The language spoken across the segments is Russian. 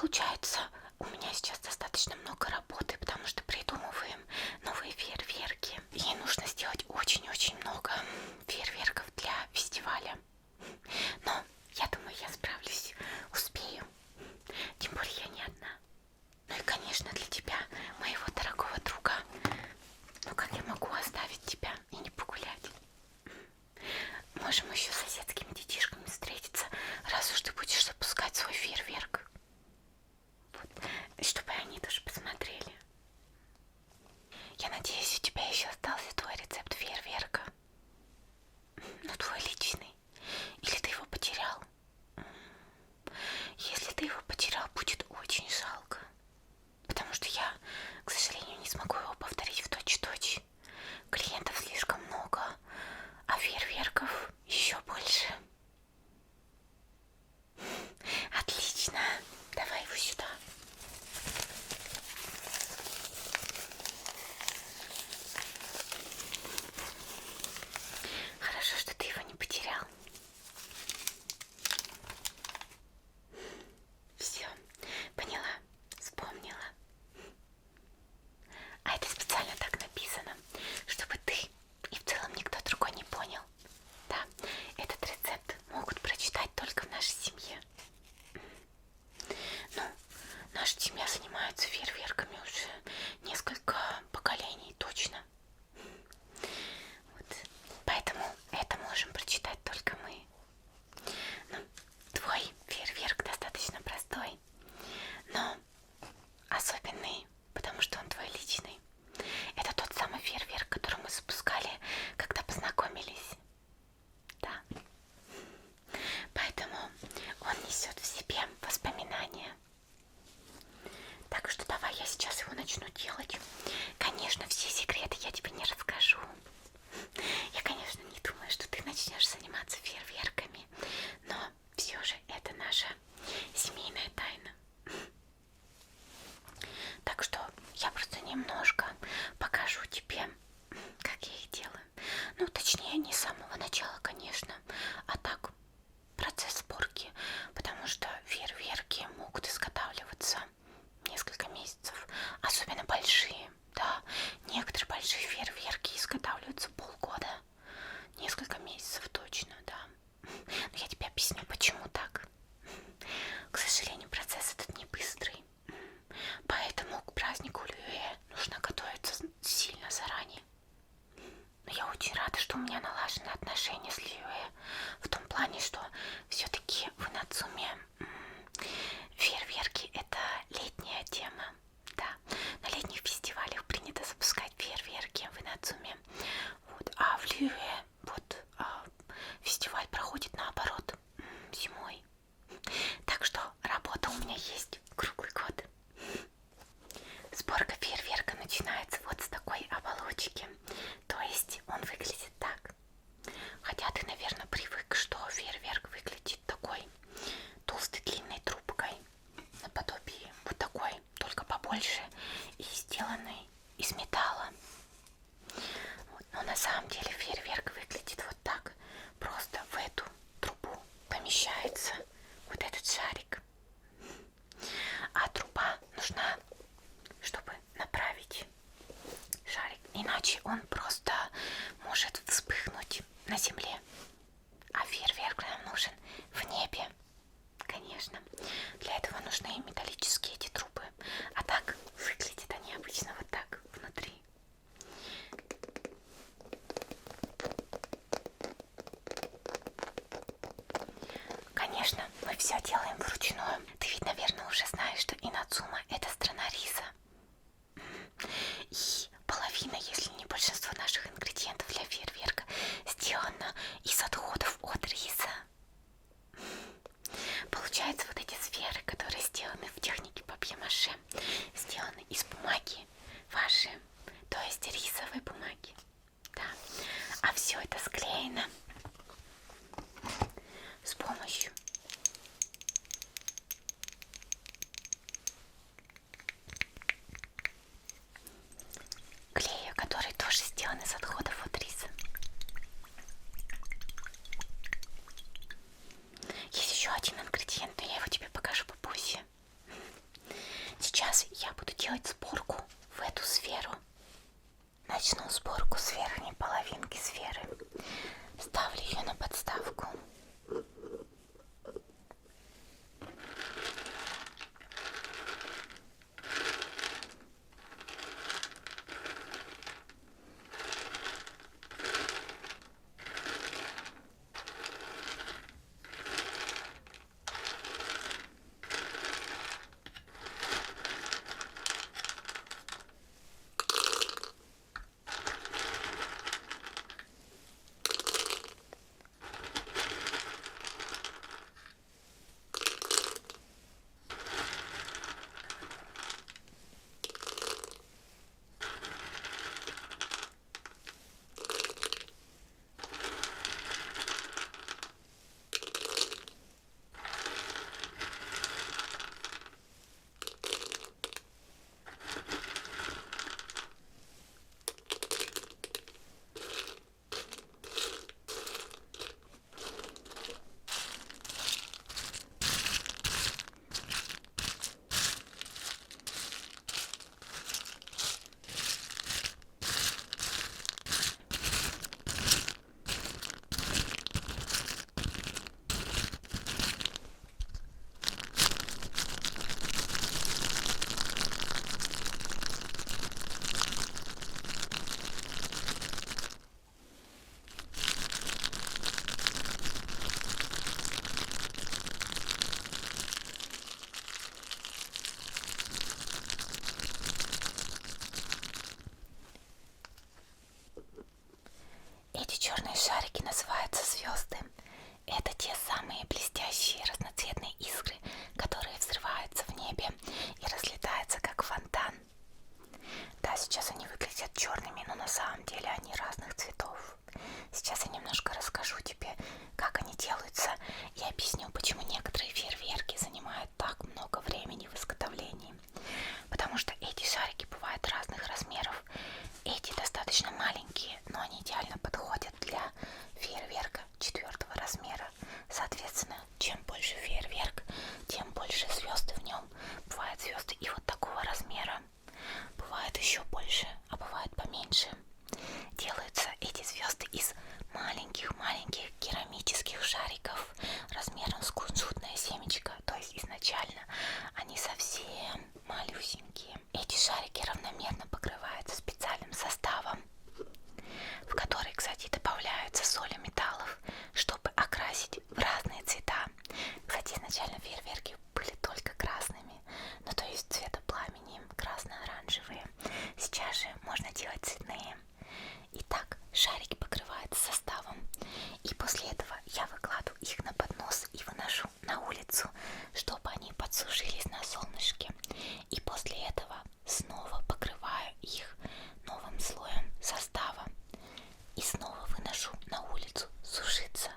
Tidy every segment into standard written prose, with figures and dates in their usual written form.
получается, у меня сейчас достаточно много работы, потому что придумываем новые фейерверки. И нужно сделать очень-очень много фейерверков для фестиваля. Но я думаю, я справлюсь, успею. Тем более я не одна. Ну и, конечно, для тебя, моего дорогого друга. Ну как я могу оставить тебя и не погулять? Можем еще с соседскими детишками встретиться, раз уж ты будешь запускать свой фейерверк. Вот. Чтобы они тоже посмотрели. Я надеюсь, у тебя еще остался твой рецепт фейерверка. Ну, твой личный. Или ты его потерял? Если ты его потерял, будет очень жалко. Потому что я, к сожалению, не смогу его повторить в точь-в-точь. Клиентов слишком много, а фейерверков еще больше. Отлично. Давай его сюда. Хорошо, что ты его не потерял. Все, поняла, вспомнила. А это специально так написано, чтобы ты и в целом никто другой не понял. Да, этот рецепт могут прочитать только в нашей семье. Ну, наша семья занимается фейерверками уже несколько поколений точно. Вот. Поэтому это можем прочитать только мы. Ну, твой фейерверк достаточно простой, но особенный, потому что он твой личный. Это тот самый фейерверк, который мы запускали, когда познакомились. Да. Поэтому он несет в себе воспоминания. Так что давай я сейчас его начну делать. Конечно, все секреты я тебе не расскажу. Я, конечно, не думаю, что ты начнешь заниматься фейерверками, но все же это наша семейная тайна. Так что я просто немножко покажу тебе, как я их делаю. Ну, точнее, не с самого начала, конечно, а так процесс сборки, потому что фейерверки могут изготавливаться несколько месяцев, особенно большие, да. Некоторые большие фейерверки изготавливаются полгода, несколько месяцев точно, да. Но я тебе объясню, почему так. К сожалению, процесс этот не быстрый, поэтому к празднику Люэ нужно готовиться сильно заранее. Но я очень рада, что у меня налажены отношения с Люэ в том плане, что все-таки в Нацуме фейерверки это летняя тема. Да, на летних фестивалях принято запускать фейерверки в Нацуме. Вот, а в Люэ вот фестиваль проходит наоборот зимой. Так что работа у меня есть круглый год. Сборка фейерверка начинается вот с такой оболочки. То есть он выглядит так. Хотя ты, наверное, привык, что фейерверк выглядит такой толстой длинной трубкой. Наподобие вот такой, только побольше и сделанной из металла. Вот. Но на самом деле фейерверк выглядит вот так. Просто в эту трубу помещается вот этот шарик. А труба нужна, чтобы направить шарик. Иначе он просто может вспыхнуть на земле. А фейерверк нам нужен в небе. Конечно. Для этого нужны металлические эти трубы. А так выглядят они обычно вот так внутри. Конечно, мы все делаем вручную. Ты ведь, наверное, уже знаешь, что Инадзума это страна риса. И половина, если не большинство наших ингредиентов для фейерверка сделано из отходов от риса. Получается, вот эти сферы, которые сделаны в технике папье-маше, сделаны из бумаги ваши, то есть рисовой бумаги. Да. А все это склеено с помощью клея, который тоже сделан из отходов от риса. Есть еще один ингредиент, но я его тебе покажу попозже. я буду делать сборку в эту сферу. Начну сборку с верхней половинки сферы. Ставлю ее на подставку. Эти черные шарики называются звезды. Это те самые блестящие разноцветные искры, которые взрываются в небе и разлетаются как фонтан. Да, сейчас они выглядят черными, но на самом деле они разных цветов. Сейчас я немножко расскажу тебе, как они делаются, и объясню, почему некоторые фейерверки занимают так много времени в изготовлении. Потому что эти шарики бывают разных размеров. Эти достаточно маленькие, но они идеально подходят для фейерверка 4-го размера. Соответственно, чем больше фейерверк, тем больше звезды в нем. Бывают звезды и вот такого размера. Бывает еще больше, а бывает поменьше. Делаются эти звезды из маленьких-маленьких керамических шариков размером с кунжутное семечко. То есть изначально они совсем малюсенькие. Эти шарики равномерно покрываются специальным составом, в который, кстати, добавляются соли металлов, чтобы окрасить в разные цвета. Кстати, изначально фейерверки были только красными, ну то есть цвета пламени красно-оранжевые. Сейчас же можно делать цветные. Итак, шарики покрываются составом, и после этого я выкладываю их на поднос и выношу на улицу, чтобы они подсушились на солнышке. И после этого снова покрываю их новым слоем состава и снова выношу на улицу сушиться.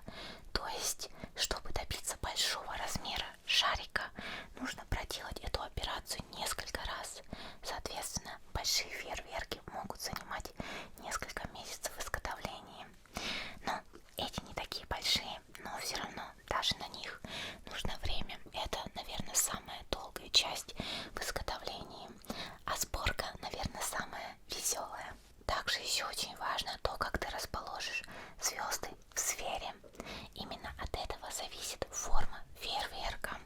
То есть, чтобы добиться большого размера шарика, нужно проделать эту операцию несколько раз. Соответственно, большие фейерверки могут занимать несколько месяцев в изготовлении. Но эти не такие большие, но все равно даже на них нужно время. Это, наверное, самая долгая часть в изготовлении, а сборка, наверное, самая веселая. Также еще очень важно то, как ты расположишь звезды в сфере. Именно от этого зависит форма фейерверка.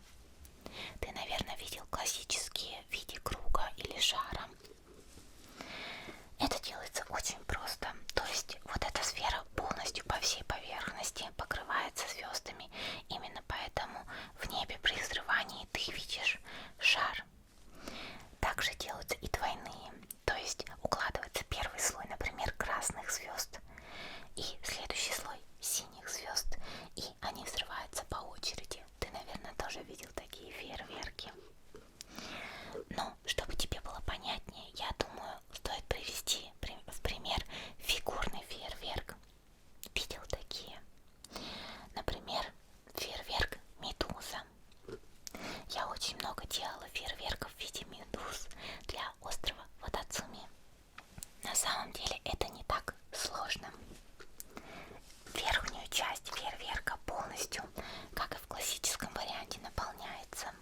Ты, наверное, видел классические в виде круга или шара. Это делается очень просто. То есть вот эта сфера полностью по всей поверхности покрывается звездами. Именно поэтому в небе при взрывании ты видишь шар. Также делаются и двойные. То есть укладывается первый слой, например, красных звезд, и следующий слой синих звезд, и они взрываются по очереди. Ты, наверное, тоже видел такие фейерверки. Но, чтобы тебе было понятнее, я думаю, стоит привести в пример фигурный фейерверк. Видел такие? Например, фейерверк Медуза. Я очень много делала фейерверков в виде медуз для острова Ватацуми. На самом деле это не так сложно. Верхнюю часть фейерверка полностью, как и в классическом варианте, наполняется,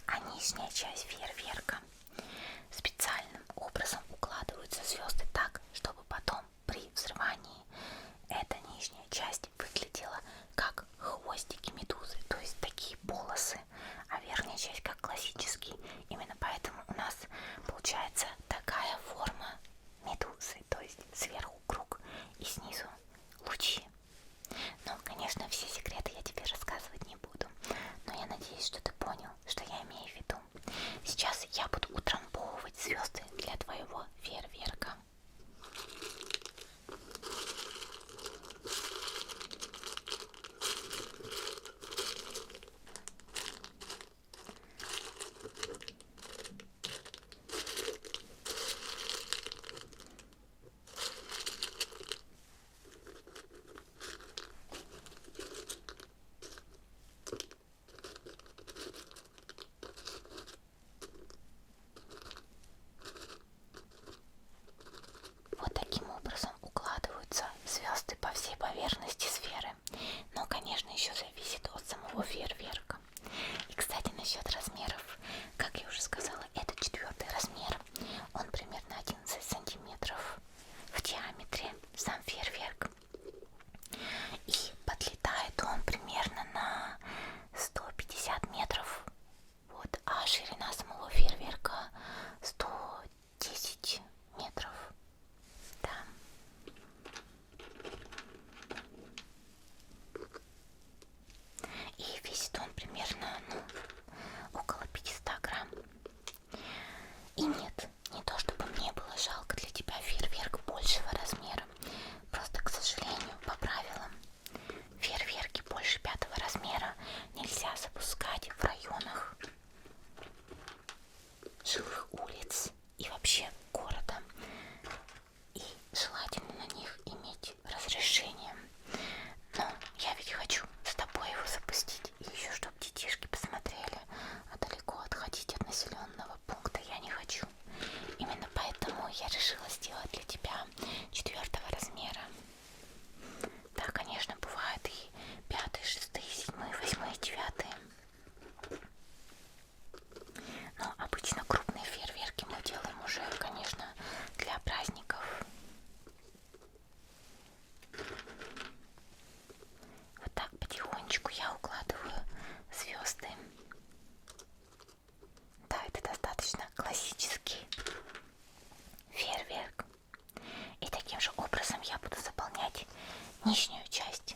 а нижняя часть фейерверка самого фейерверка. И, кстати, насчет размеров, как я уже сказала, это 4-й размер. Он примерно 11 сантиметров в диаметре, сам фейерверк. И подлетает он примерно на 150 метров. Вот, а ширина самого фейерверка 110 метров. Да. И весит он примерно, около 500 грамм. И нет, не то чтобы мне было жалко для тебя фейерверк большего размера. Просто, к сожалению, по правилам, фейерверки больше 5-го размера нельзя запускать в районах жилых улиц и вообще города. И желательно на них иметь разрешение. Но я ведь хочу с тобой его запустить. И еще чтобы детишки посмотрели. А далеко отходить от населенного пункта я не хочу. Именно поэтому я решила сделать для тебя 4-го размера. Да, конечно, бывают и 5-й, 6-й, 7-й, 8-й, 9-й. Но обычно крупные фейерверки мы делаем уже, конечно, для праздников. Вот так потихонечку я укладываю звезды. Да, это достаточно классический фейерверк. И таким же образом я буду заполнять нижнюю часть.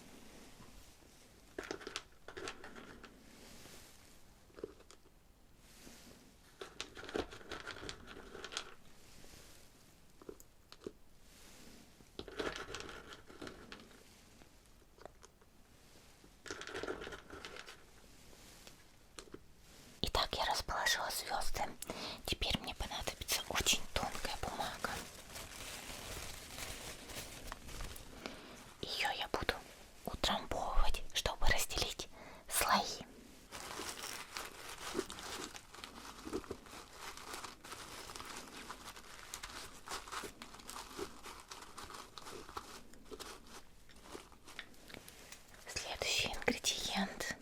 Итак, я расположила звезды. Теперь мне понадобится очень тонкая бумага. Ее я буду утрамбовывать, чтобы разделить слои. Следующий ингредиент.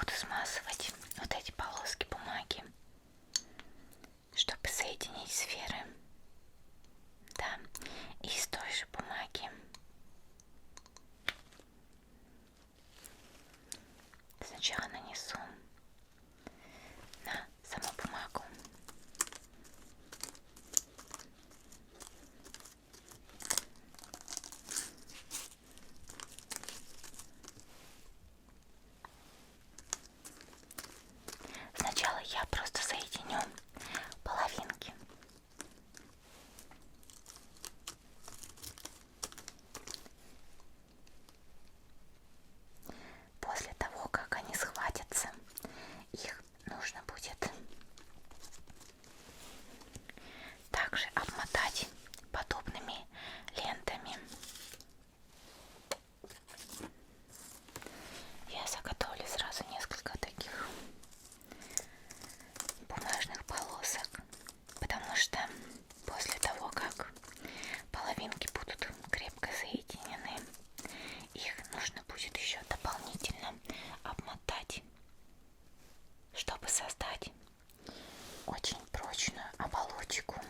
буду смазывать вот эти полоски бумаги, чтобы соединить сферы. Да, и из той же бумаги сначала нанесу на саму бумагу. Сначала я просто соединю половинки. После того, как они схватятся, их нужно будет также обмотать подобными лентами. Я заготовлю сразу несколько таких бумажных полосок, потому что после того, как половинки будут крепко соединены, их нужно будет еще дополнительно обмотать, чтобы создать очень прочную оболочку,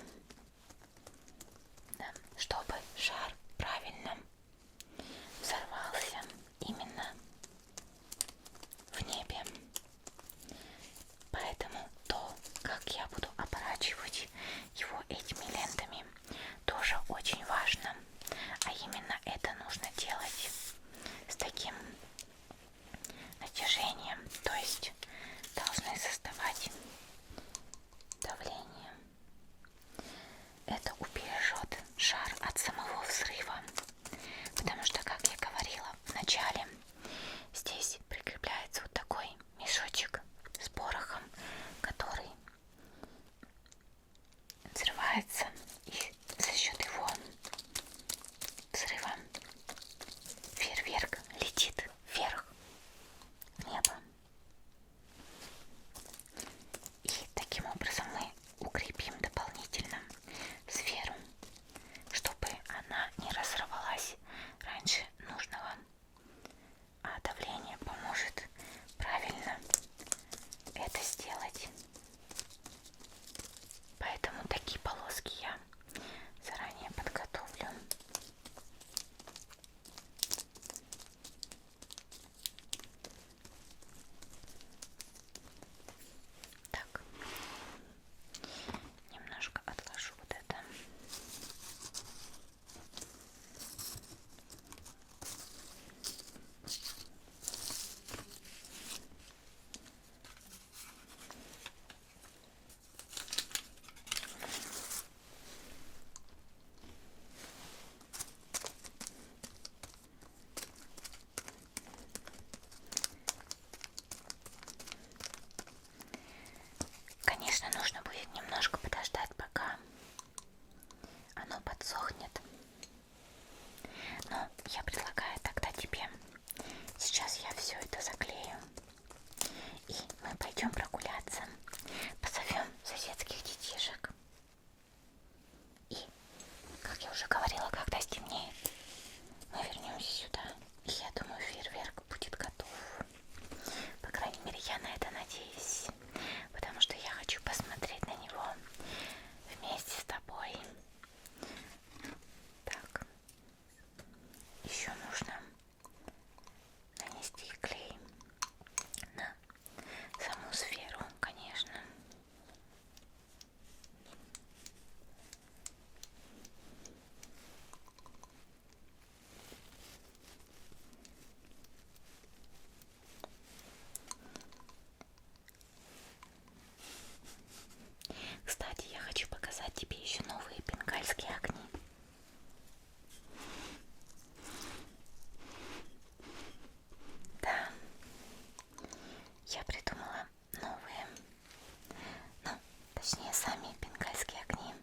да, чтобы шар правильно взорвался именно в небе. Поэтому то, как я буду оборачивать его этими лентами, тоже очень важно. А именно это нужно делать с таким натяжением, то есть должны создавать давление. Это убережет шар от самого взрыва, потому что, как я говорила в начале, здесь прикрепляется вот такой мешочек с порохом, который взрывается, и за счет его взрыва фейерверк летит вверх в небо. И таким образом мы укрепим дополнительно сферу, чтобы она не разорвалась раньше нужного. А давление поможет правильно это сделать. Поэтому такие полоски я заранее подготовлю. Так, немножко отложу вот это. Конечно, нужно будет немножко подождать, пока оно подсохнет. Но я предлагаю тогда тебе, сейчас я все это заклею, и мы пойдем прогуляться, позовем соседских детишек. И, как я уже говорила, когда стемнеет, мы вернемся сюда, и я думаю, фейерверк будет готов. По крайней мере, я на это надеюсь, потому что я хочу посмотреть на него вместе с тобой. Так, еще нужно нанести клей на саму сферу, конечно. Кстати, я хочу показать тебе еще новые бенгальские огни. Да, я придумала новые, ну, точнее, сами бенгальские огни.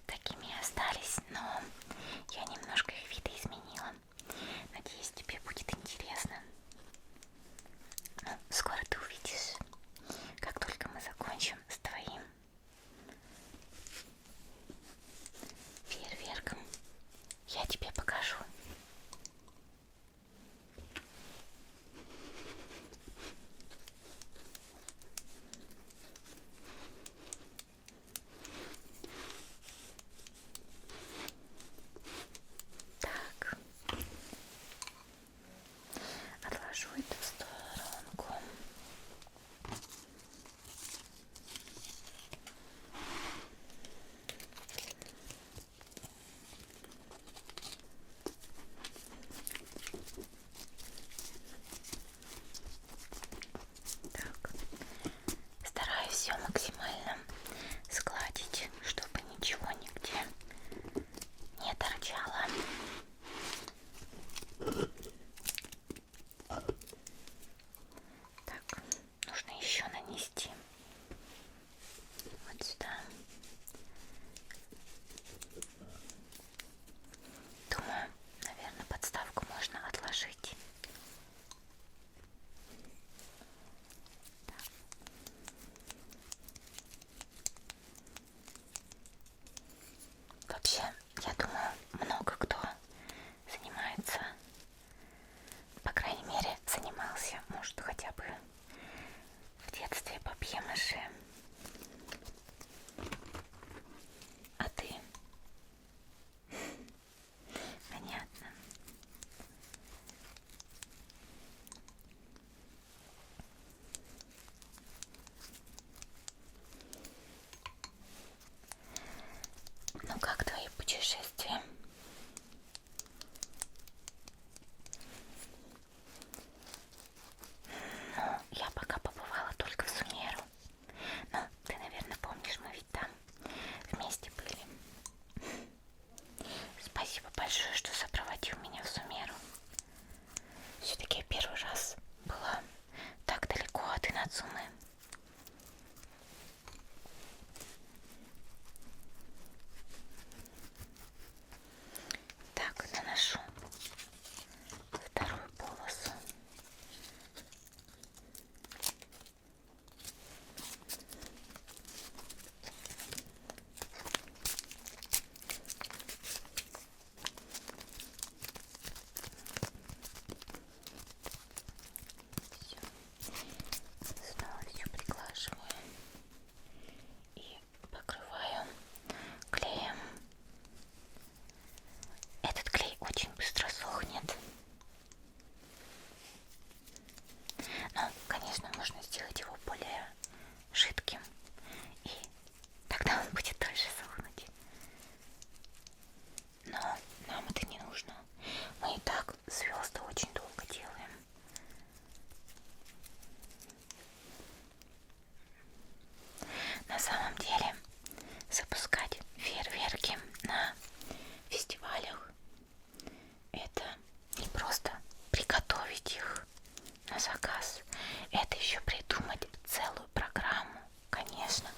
Такими и остались, но я немножко их видоизменила. Надеюсь, тебе будет интересно. Ну, скоро ты увидишь, как только мы закончим с твоим фейерверком, я тебе покажу. заказ. Это еще придумать целую программу. Конечно,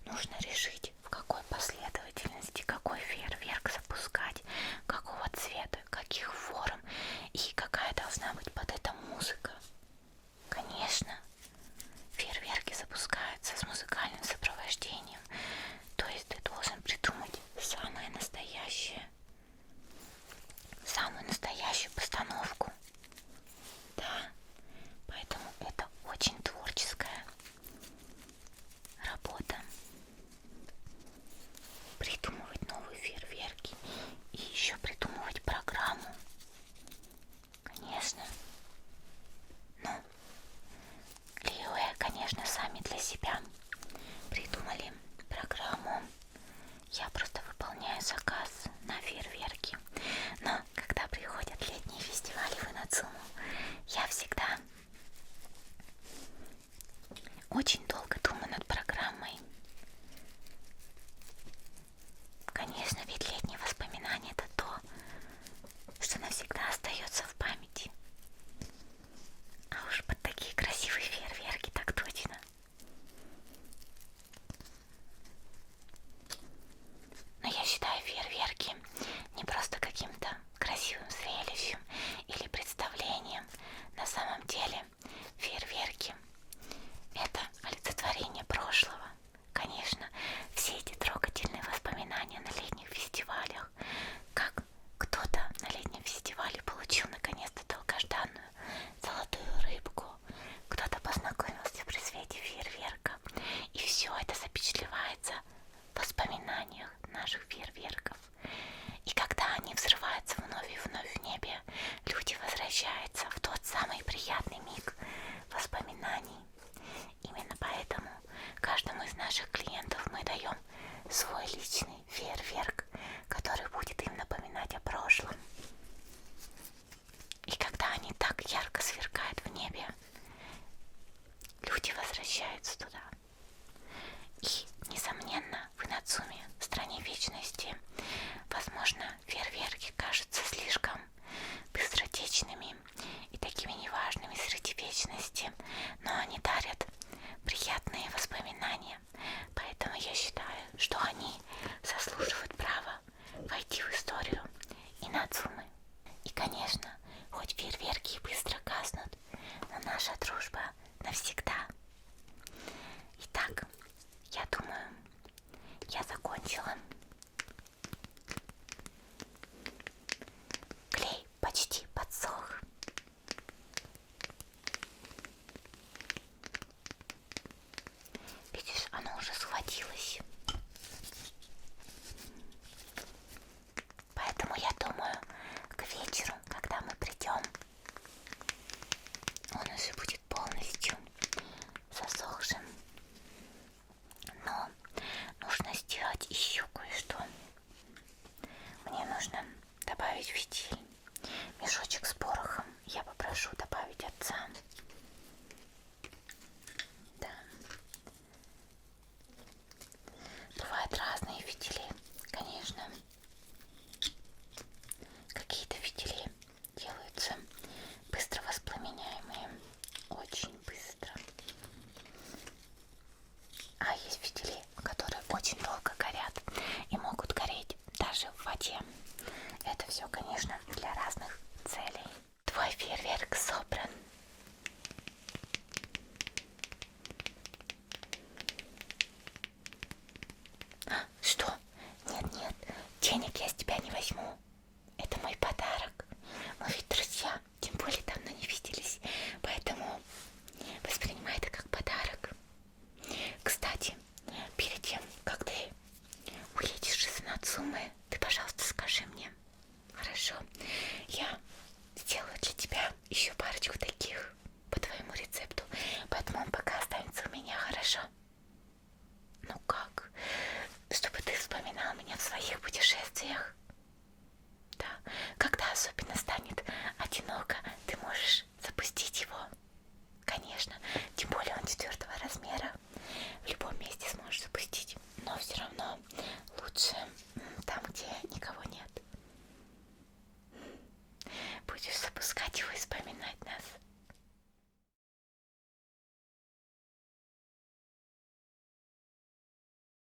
нужно решить, в какой последовательности, какой фейерверк запускать, какого цвета, каких форм и какая должна быть под это музыка. Конечно, фейерверки запускаются с музыкальным сопровождением, то есть ты должен придумать самую настоящую постановку. Да, поэтому это очень творческая работа. Придумывать новые фейерверки и еще придумывать программу. Конечно. Ну, Лиуэ, конечно, сами для себя придумали программу. Я просто выполняю заказ на фейерверки. Но когда приходят летние фестивали в Инадзуму, я всегда очень долго думаю над программой. Конечно, ведь летние воспоминания — это то, что навсегда остается в памяти. А уж под такие красивые фейерверки так точно. Но я считаю фейерверки не просто каким-то красивым зрелищем или представлением. На самом деле фейерверки — это олицетворение прошлого. Конечно, все эти трогательные воспоминания на летних фестивалях, как кто-то на летнем фестивале получил наконец-то долгожданную золотую рыбку, кто-то познакомился при свете фейерверка, и все это запечатлевается в воспоминаниях наших фейерверков. И когда они взрываются вновь и вновь в небе, люди возвращаются в тот самый приятный миг воспоминаний. Именно поэтому каждому из наших клиентов мы даем свой личный фейерверк, который будет им напоминать о прошлом. И когда они так ярко сверкают в небе, люди возвращаются туда. И, несомненно, в Инадзуме, в стране вечности, возможно, фейерверки кажутся слишком быстротечными и такими неважными среди вечности, но они дарят приятные воспоминания. Поэтому я считаю, что они заслуживают права войти в историю Инадзумы. И, конечно, хоть фейерверки и быстро гаснут, но наша дружба навсегда. Итак, я думаю, я закончила.